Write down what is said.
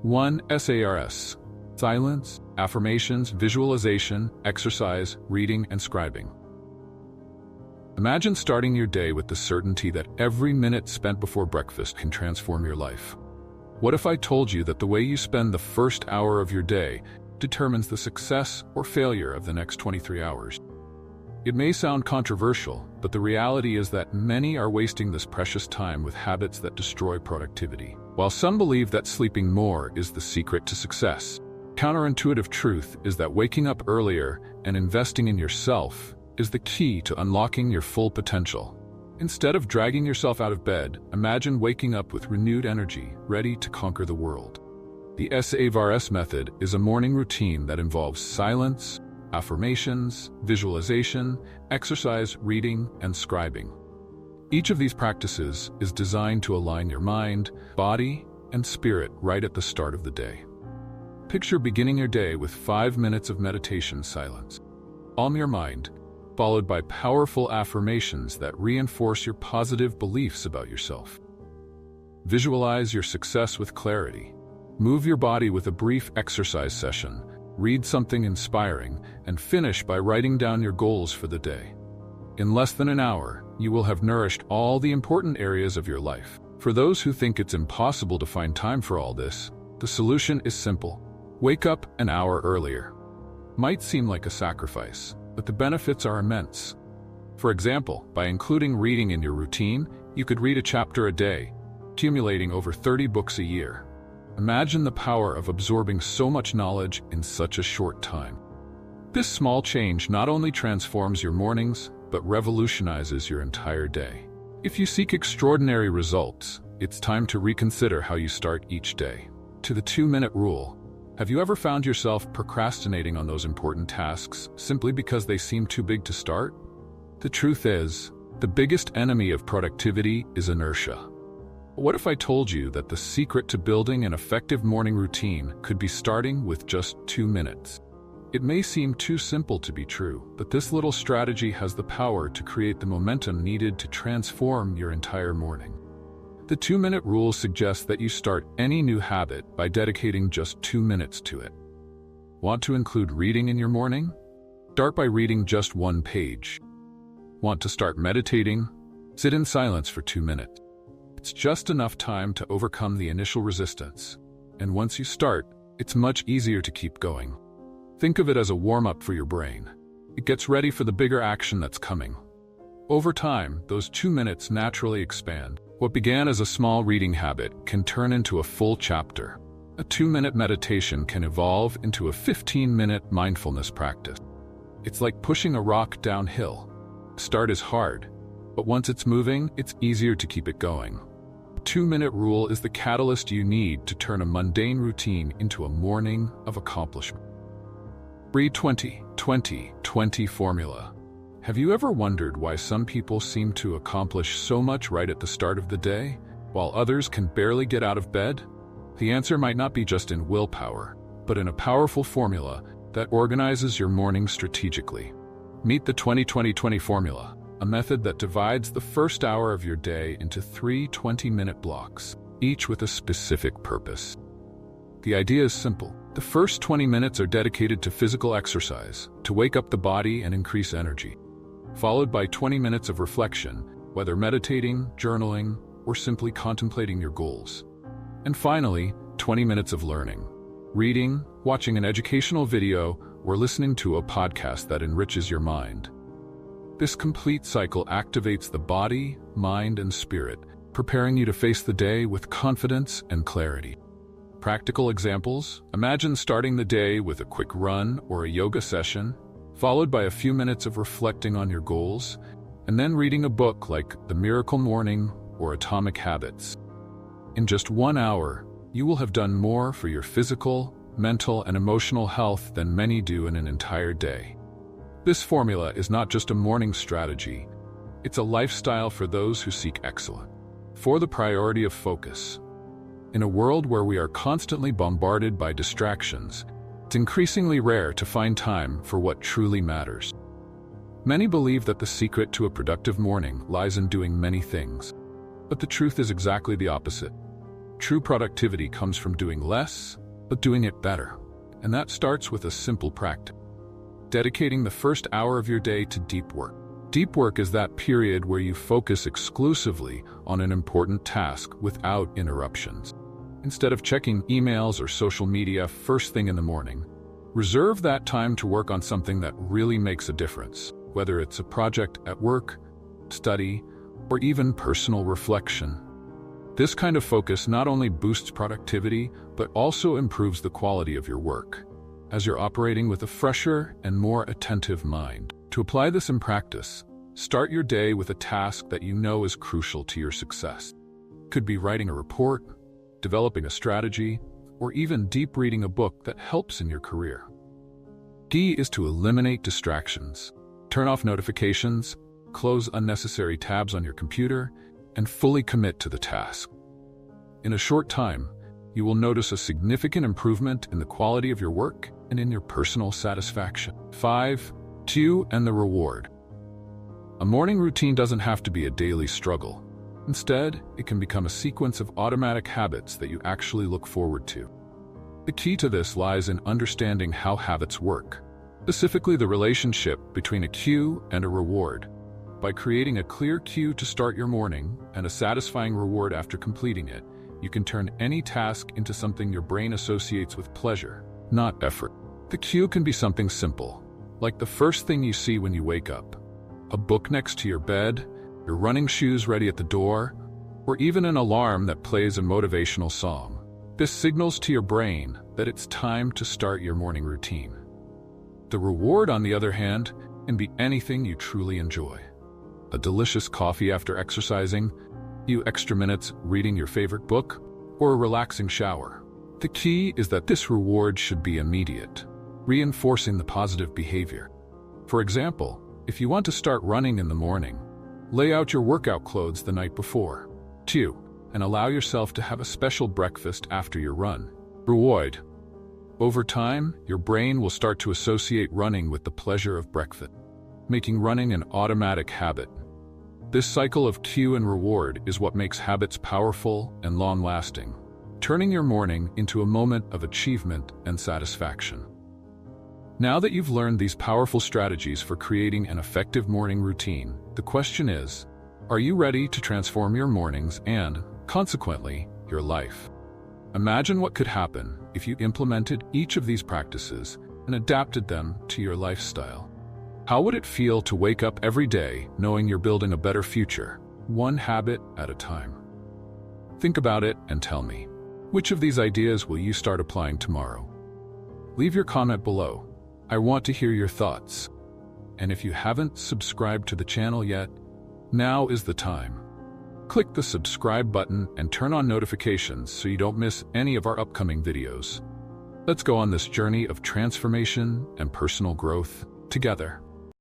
1. SARS. Silence, affirmations, visualization, exercise, reading, and scribing. Imagine starting your day with the certainty that every minute spent before breakfast can transform your life. What if I told you that the way you spend the first hour of your day determines the success or failure of the next 23 hours? It may sound controversial, but the reality is that many are wasting this precious time with habits that destroy productivity. While some believe that sleeping more is the secret to success, counterintuitive truth is that waking up earlier and investing in yourself is the key to unlocking your full potential. Instead of dragging yourself out of bed, imagine waking up with renewed energy, ready to conquer the world. The SARS method is a morning routine that involves silence, affirmations, visualization, exercise, reading, and scribing. Each of these practices is designed to align your mind, body, and spirit right at the start of the day. Picture beginning your day with 5 minutes of meditation silence. Calm your mind, followed by powerful affirmations that reinforce your positive beliefs about yourself. Visualize your success with clarity. Move your body with a brief exercise session, read something inspiring, and finish by writing down your goals for the day. In less than an hour, you will have nourished all the important areas of your life. For those who think it's impossible to find time for all this, the solution is simple. Wake up an hour earlier. Might seem like a sacrifice, but the benefits are immense. For example, by including reading in your routine, you could read a chapter a day, accumulating over 30 books a year. Imagine the power of absorbing so much knowledge in such a short time. This small change not only transforms your mornings, but revolutionizes your entire day. If you seek extraordinary results, it's time to reconsider how you start each day. To the 2-minute rule. Have you ever found yourself procrastinating on those important tasks simply because they seem too big to start? The truth is, the biggest enemy of productivity is inertia. What if I told you that the secret to building an effective morning routine could be starting with just 2 minutes? It may seem too simple to be true, but this little strategy has the power to create the momentum needed to transform your entire morning. The 2-minute rule suggests that you start any new habit by dedicating just 2 minutes to it. Want to include reading in your morning? Start by reading just 1 page. Want to start meditating? Sit in silence for 2 minutes. It's just enough time to overcome the initial resistance, and once you start, it's much easier to keep going. Think of it as a warm-up for your brain. It gets ready for the bigger action that's coming. Over time, those 2 minutes naturally expand. What began as a small reading habit can turn into a full chapter. A 2-minute meditation can evolve into a 15-minute mindfulness practice. It's like pushing a rock downhill. Start is hard, but once it's moving, it's easier to keep it going. The 2-minute rule is the catalyst you need to turn a mundane routine into a morning of accomplishment. 3-20-20-20 formula. Have you ever wondered why some people seem to accomplish so much right at the start of the day, while others can barely get out of bed? The answer might not be just in willpower, but in a powerful formula that organizes your morning strategically. Meet the 20-20-20 formula, a method that divides the first hour of your day into 3 20-minute blocks, each with a specific purpose. The idea is simple. The first 20 minutes are dedicated to physical exercise, to wake up the body and increase energy, followed by 20 minutes of reflection, whether meditating, journaling, or simply contemplating your goals. And finally, 20 minutes of learning, reading, watching an educational video, or listening to a podcast that enriches your mind. This complete cycle activates the body, mind, and spirit, preparing you to face the day with confidence and clarity. Practical examples: imagine starting the day with a quick run or a yoga session, followed by a few minutes of reflecting on your goals, and then reading a book like The Miracle Morning or Atomic Habits. In just 1 hour, you will have done more for your physical, mental, and emotional health than many do in an entire day. This formula is not just a morning strategy, it's a lifestyle for those who seek excellence. For the priority of focus. In a world where we are constantly bombarded by distractions, it's increasingly rare to find time for what truly matters. Many believe that the secret to a productive morning lies in doing many things, but the truth is exactly the opposite. True productivity comes from doing less, but doing it better. And that starts with a simple practice: dedicating the first hour of your day to deep work. Deep work is that period where you focus exclusively on an important task without interruptions. Instead of checking emails or social media first thing in the morning, reserve that time to work on something that really makes a difference, whether it's a project at work, study, or even personal reflection. This kind of focus not only boosts productivity, but also improves the quality of your work, as you're operating with a fresher and more attentive mind. To apply this in practice, start your day with a task that you know is crucial to your success. Could be writing a report, developing a strategy, or even deep reading a book that helps in your career. Key is to eliminate distractions. Turn off notifications, close unnecessary tabs on your computer, and fully commit to the task. In a short time, you will notice a significant improvement in the quality of your work and in your personal satisfaction. 5. Cue and the reward. A morning routine doesn't have to be a daily struggle. Instead, it can become a sequence of automatic habits that you actually look forward to. The key to this lies in understanding how habits work, specifically the relationship between a cue and a reward. By creating a clear cue to start your morning and a satisfying reward after completing it, you can turn any task into something your brain associates with pleasure, not effort. The cue can be something simple, like the first thing you see when you wake up, a book next to your bed, your running shoes ready at the door, or even an alarm that plays a motivational song. This signals to your brain that it's time to start your morning routine. The reward, on the other hand, can be anything you truly enjoy. A delicious coffee after exercising, a few extra minutes reading your favorite book, or a relaxing shower. The key is that this reward should be immediate, reinforcing the positive behavior. For example, if you want to start running in the morning, lay out your workout clothes the night before. 2. And allow yourself to have a special breakfast after your run. Reward. Over time, your brain will start to associate running with the pleasure of breakfast, making running an automatic habit. This cycle of cue and reward is what makes habits powerful and long-lasting, turning your morning into a moment of achievement and satisfaction. Now that you've learned these powerful strategies for creating an effective morning routine, the question is, are you ready to transform your mornings and, consequently, your life? Imagine what could happen if you implemented each of these practices and adapted them to your lifestyle. How would it feel to wake up every day knowing you're building a better future, one habit at a time? Think about it and tell me, which of these ideas will you start applying tomorrow? Leave your comment below. I want to hear your thoughts. And if you haven't subscribed to the channel yet, now is the time. Click the subscribe button and turn on notifications so you don't miss any of our upcoming videos. Let's go on this journey of transformation and personal growth together.